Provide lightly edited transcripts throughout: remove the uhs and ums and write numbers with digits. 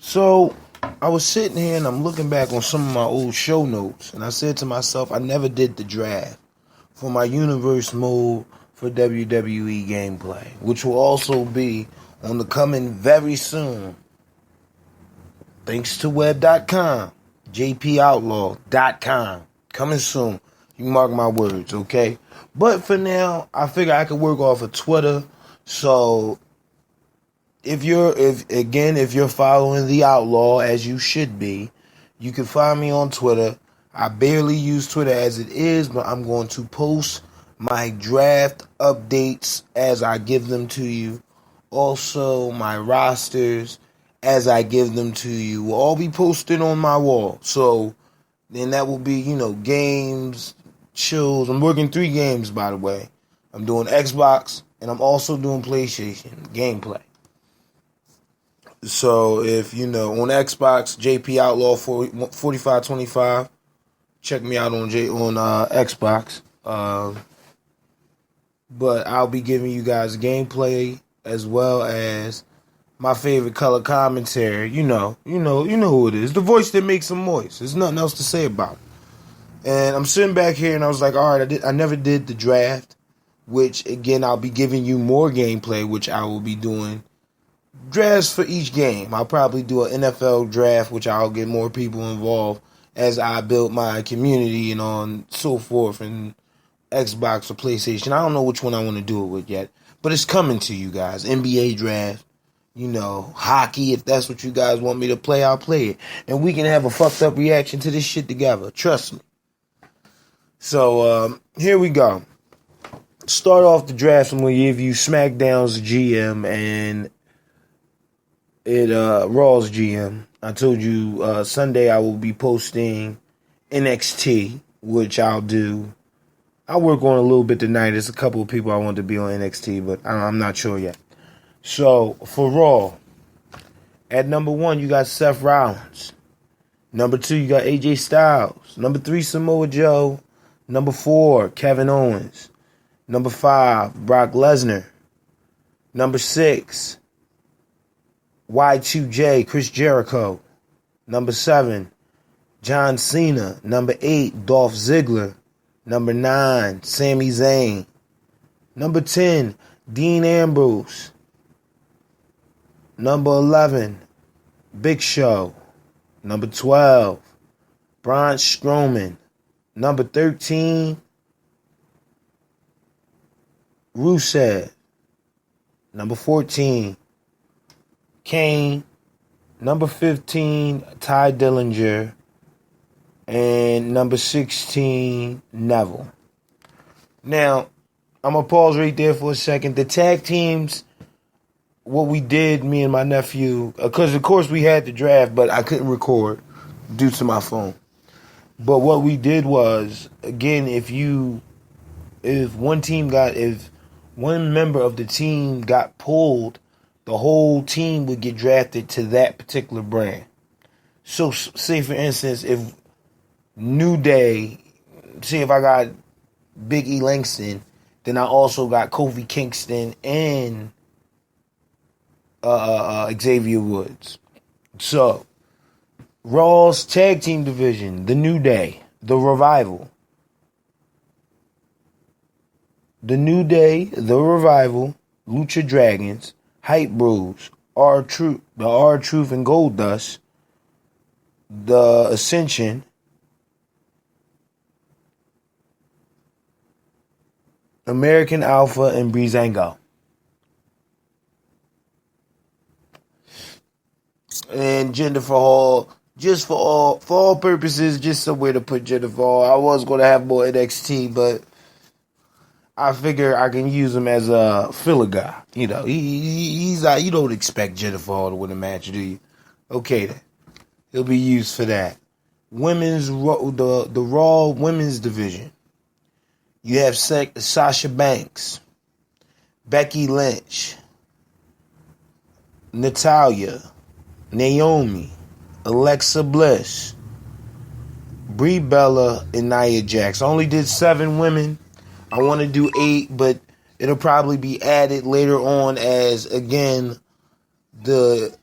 So I was sitting here and I'm looking back on some of my old show notes, and I said to myself, I never did the draft for my universe mode for WWE gameplay, which will also be on the coming very soon. Thanks to web.com, jpoutlaw.com. Coming soon. You mark my words, okay? But for now, I figure I could work off of Twitter. So if you're following the Outlaw as you should be, you can find me on Twitter. I barely use Twitter as it is, but I'm going to post my draft updates as I give them to you. Also, my rosters as I give them to you will all be posted on my wall. So then that will be, games, chills. I'm working 3 games, by the way. I'm doing Xbox, and I'm also doing PlayStation gameplay. So if, on Xbox, JP Outlaw 4525, check me out on Xbox. But I'll be giving you guys gameplay as well as my favorite color commentary. You know who it is. The voice that makes them moist. There's nothing else to say about it. And I'm sitting back here and I was like, all right, I never did the draft, which again, I'll be giving you more gameplay, which I will be doing drafts for each game. I'll probably do an NFL draft, which I'll get more people involved as I build my community and on so forth, and Xbox or PlayStation. I don't know which one I want to do it with yet, but it's coming to you guys. NBA draft, hockey. If that's what you guys want me to play, I'll play it. And we can have a fucked up reaction to this shit together. Trust me. So, here we go. Start off the draft. I'm going to give you SmackDown's GM and Raw's GM. I told you Sunday I will be posting NXT, which I'll do. I'll work on a little bit tonight. There's a couple of people I want to be on NXT, but I'm not sure yet. So, for Raw, at number 1, you got Seth Rollins. Number 2, you got AJ Styles. Number 3, Samoa Joe. Number 4, Kevin Owens. Number 5, Brock Lesnar. Number 6, Y2J, Chris Jericho. Number 7, John Cena. Number 8, Dolph Ziggler. Number 9, Sami Zayn. Number 10, Dean Ambrose. Number 11, Big Show. Number 12, Braun Strowman. Number 13, Rusev. Number 14, Kane. Number 15, Ty Dillinger. And number 16, Neville. Now, I'm going to pause right there for a second. The tag teams, what we did, me and my nephew, because of course we had the draft, but I couldn't record due to my phone. But what we did was, again, if one member of the team got pulled, the whole team would get drafted to that particular brand. So, say for instance, if New Day, see if I got Big E Langston, then I also got Kofi Kingston and Xavier Woods. So, Raw's tag team division, the New Day, the Revival. The New Day, the Revival, Lucha Dragons, Hype Bros, R-Truth, the R-Truth and Goldust, the Ascension, American Alpha, and Breezango. And Jennifer Hall, just for all purposes, just somewhere to put Jennifer Hall. I was going to have more NXT, but I figure I can use him as a filler guy. He's you don't expect Jennifer Hall to win a match, do you? Okay, then. He'll be used for that. The Raw women's division. You have Sasha Banks, Becky Lynch, Natalya, Naomi, Alexa Bliss, Brie Bella, and Nia Jax. I only did 7 women. I want to do 8, but it'll probably be added later on as, again, the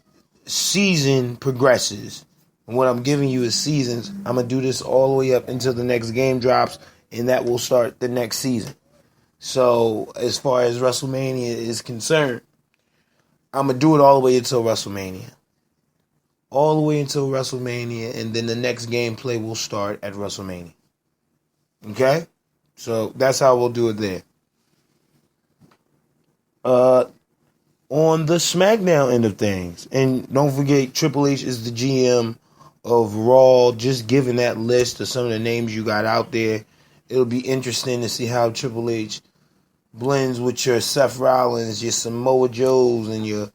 season progresses, and what I'm giving you is seasons, I'm going to do this all the way up until the next game drops, and that will start the next season. So, as far as WrestleMania is concerned, I'm going to do it all the way until WrestleMania. All the way until WrestleMania, and then the next gameplay will start at WrestleMania. Okay? So, that's how we'll do it there. On the SmackDown end of things, and don't forget, Triple H is the GM of Raw. Just giving that list of some of the names you got out there, it'll be interesting to see how Triple H blends with your Seth Rollins, your Samoa Joes, and your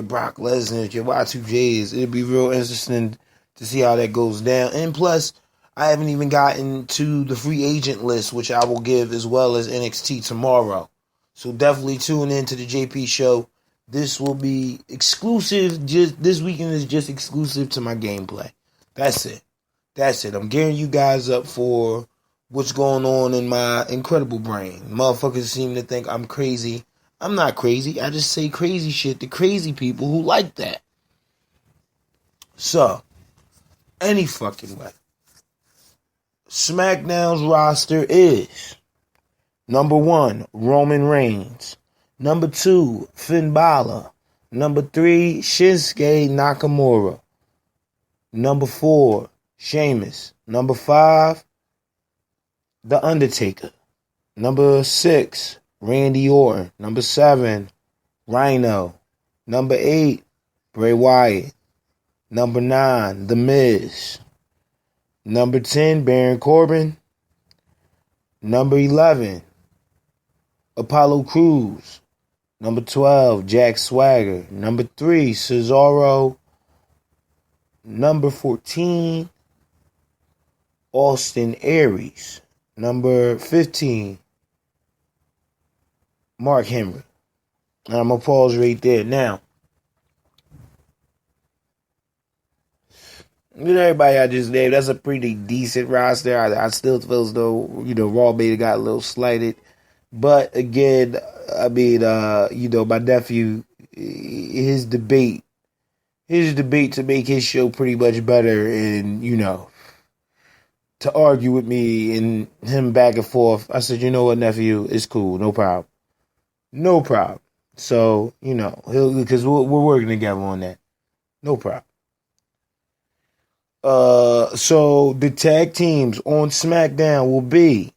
Brock Lesnar, your Y2Js. It'll be real interesting to see how that goes down. And plus, I haven't even gotten to the free agent list, which I will give as well as NXT tomorrow. So definitely tune in to the JP show. This will be exclusive. Just this weekend is just exclusive to my gameplay. That's it. I'm gearing you guys up for what's going on in my incredible brain. Motherfuckers seem to think I'm crazy. I'm not crazy. I just say crazy shit to crazy people who like that. So, any fucking way. SmackDown's roster is number 1, Roman Reigns. Number 2, Finn Balor. Number 3, Shinsuke Nakamura. Number 4, Sheamus. Number 5, The Undertaker. Number 6, Randy Orton. Number 7, Rhino. Number 8, Bray Wyatt. Number 9, The Miz. Number 10, Baron Corbin. Number 11, Apollo Crews. Number 12, Jack Swagger. Number 3, Cesaro. Number 14, Austin Aries. Number 15, Mark Henry. And I'm going to pause right there. Now, with everybody I just named, that's a pretty decent roster. I still feel as though, Raw Beta got a little slighted. But again, I mean, my nephew, his debate to make his show pretty much better, and, to argue with me and him back and forth. I said, you know what, nephew, it's cool, no problem. No problem. So, because we're working together on that. No problem. So the tag teams on SmackDown will be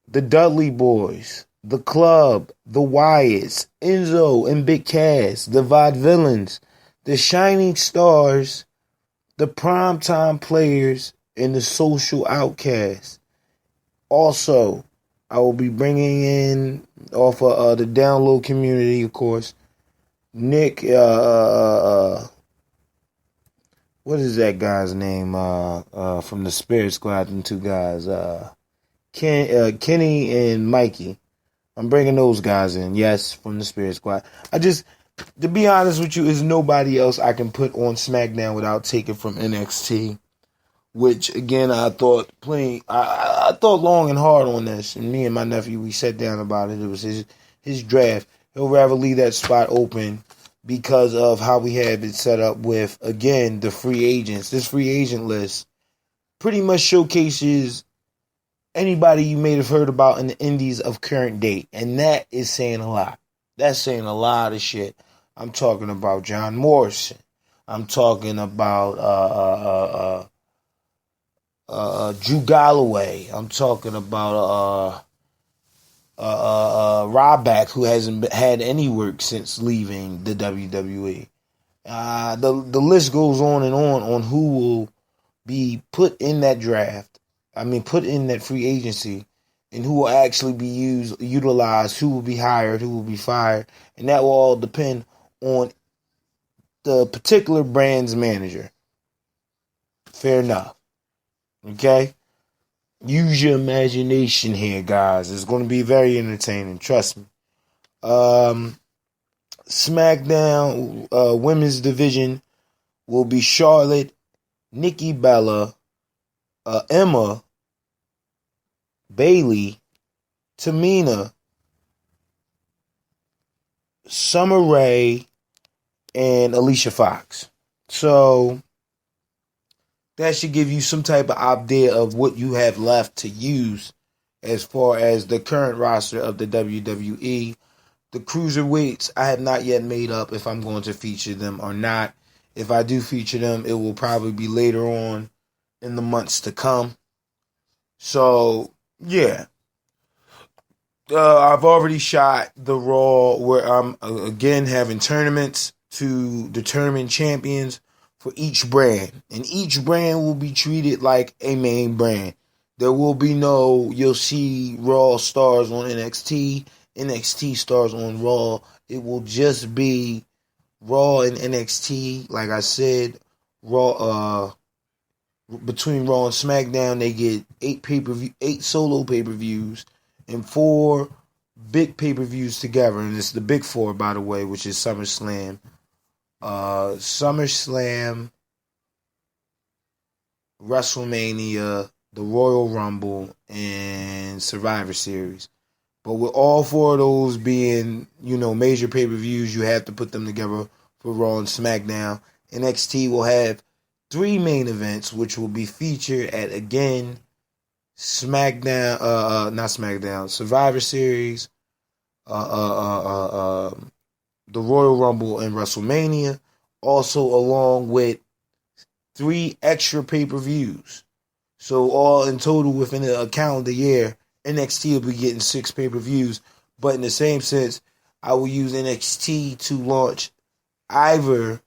the Dudley Boys, the Club, the Wyatts, Enzo and Big Cass, the Vaudevillains, the Shining Stars, the Primetime Players, and the Social Outcasts. Also, I will be bringing in off of the download community, of course, Nick, what is that guy's name from the Spirit Squad, them two guys, Kenny and Mikey. I'm bringing those guys in, yes, from the Spirit Squad. To be honest with you, there's nobody else I can put on SmackDown without taking from NXT, which, again, I thought long and hard on this, and me and my nephew, we sat down about it. It was his draft. He'll rather leave that spot open because of how we have it set up with, again, the free agents. This free agent list pretty much showcases anybody you may have heard about in the indies of current date. And that is saying a lot. That's saying a lot of shit. I'm talking about John Morrison. I'm talking about Drew Galloway. I'm talking about Ryback, who hasn't had any work since leaving the WWE. The list goes on and on who will be put in that draft. Put in that free agency, and who will actually be utilized, who will be hired, who will be fired. And that will all depend on the particular brand's manager. Fair enough. Okay? Use your imagination here, guys. It's going to be very entertaining. Trust me. SmackDown women's division will be Charlotte, Nikki Bella, Emma, Bayley, Tamina, Summer Rae, and Alicia Fox. So that should give you some type of idea of what you have left to use as far as the current roster of the WWE. The cruiserweights, I have not yet made up if I'm going to feature them or not. If I do feature them, it will probably be later on in the months to come. So, yeah. I've already shot the Raw where I'm again having tournaments to determine champions for each brand. And each brand will be treated like a main brand. There will be no, you'll see Raw stars on NXT, NXT stars on Raw. It will just be Raw and NXT. Like I said, Raw, between Raw and SmackDown, they get 8 solo pay-per-views and 4 big pay-per-views together. And it's the big 4, by the way, which is SummerSlam, WrestleMania, the Royal Rumble, and Survivor Series. But with all 4 of those being, major pay-per-views, you have to put them together for Raw and SmackDown. NXT will have 3 main events, which will be featured at, again, Survivor Series, the Royal Rumble, and WrestleMania. Also, along with 3 extra pay-per-views. So all in total within a calendar year, NXT will be getting 6 pay-per-views. But in the same sense, I will use NXT to launch either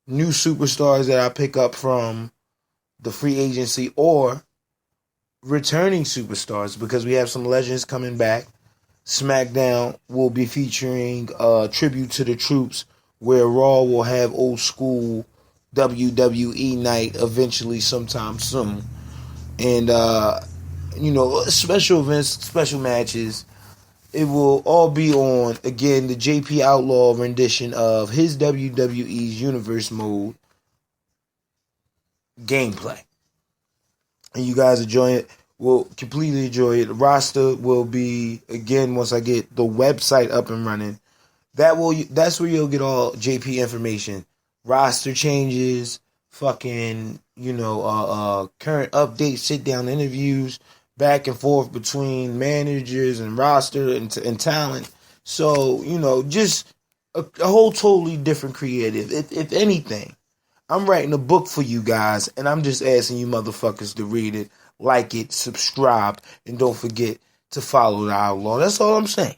new superstars that I pick up from the free agency or returning superstars, because we have some legends coming back. SmackDown will be featuring a tribute to the troops, where Raw will have old school WWE night eventually sometime soon. And, special events, special matches. It will all be on, again, the JP Outlaw rendition of his WWE's Universe Mode gameplay. And you guys will completely enjoy it. The roster will be, again, once I get the website up and running, that's where you'll get all JP information. Roster changes, fucking, current updates, sit-down interviews, back and forth between managers and roster and talent. So, just a whole totally different creative. If anything, I'm writing a book for you guys, and I'm just asking you motherfuckers to read it, like it, subscribe, and don't forget to follow the Outlaw. That's all I'm saying.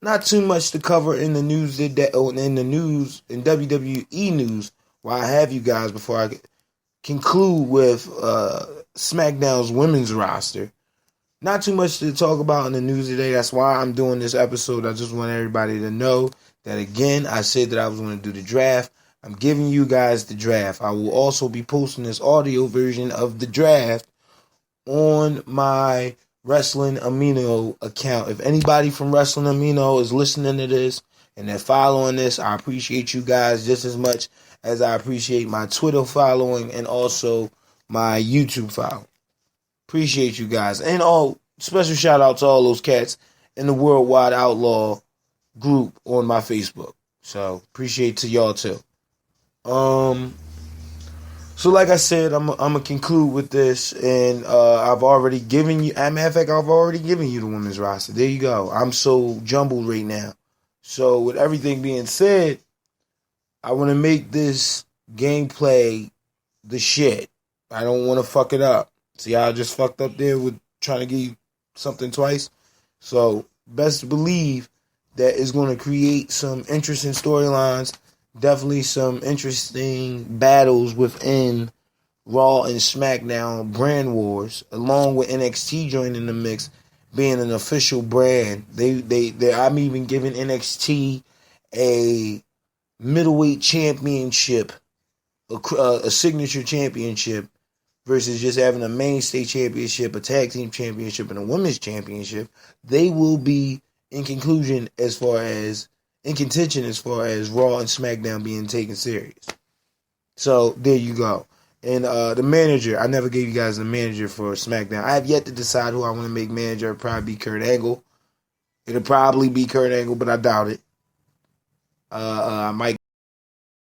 Not too much to cover in the news in WWE news. While I have you guys, before I conclude with SmackDown's women's roster. Not too much to talk about in the news today. That's why I'm doing this episode. I just want everybody to know that, again, I said that I was going to do the draft. I'm giving you guys the draft. I will also be posting this audio version of the draft on my Wrestling Amino account. If anybody from Wrestling Amino is listening to this and they're following this, I appreciate you guys just as much as I appreciate my Twitter following and also my YouTube following. Appreciate you guys. And special shout out to all those cats in the Worldwide Outlaw group on my Facebook. So appreciate to y'all too. So like I said, I'm gonna conclude with this, and I've already given you. As a matter of fact, I've already given you the women's roster. There you go. I'm so jumbled right now. So with everything being said, I want to make this gameplay the shit. I don't want to fuck it up. See how I just fucked up there with trying to give you something twice? So best believe that it's going to create some interesting storylines. Definitely some interesting battles within Raw and SmackDown brand wars, along with NXT joining the mix, being an official brand. I'm even giving NXT a middleweight championship, a signature championship, versus just having a mainstay championship, a tag team championship, and a women's championship. They will be in contention as far as Raw and SmackDown being taken serious. So there you go. And the manager, I never gave you guys the manager for SmackDown. I have yet to decide who I want to make manager. It'll probably be Kurt Angle. But I doubt it. I might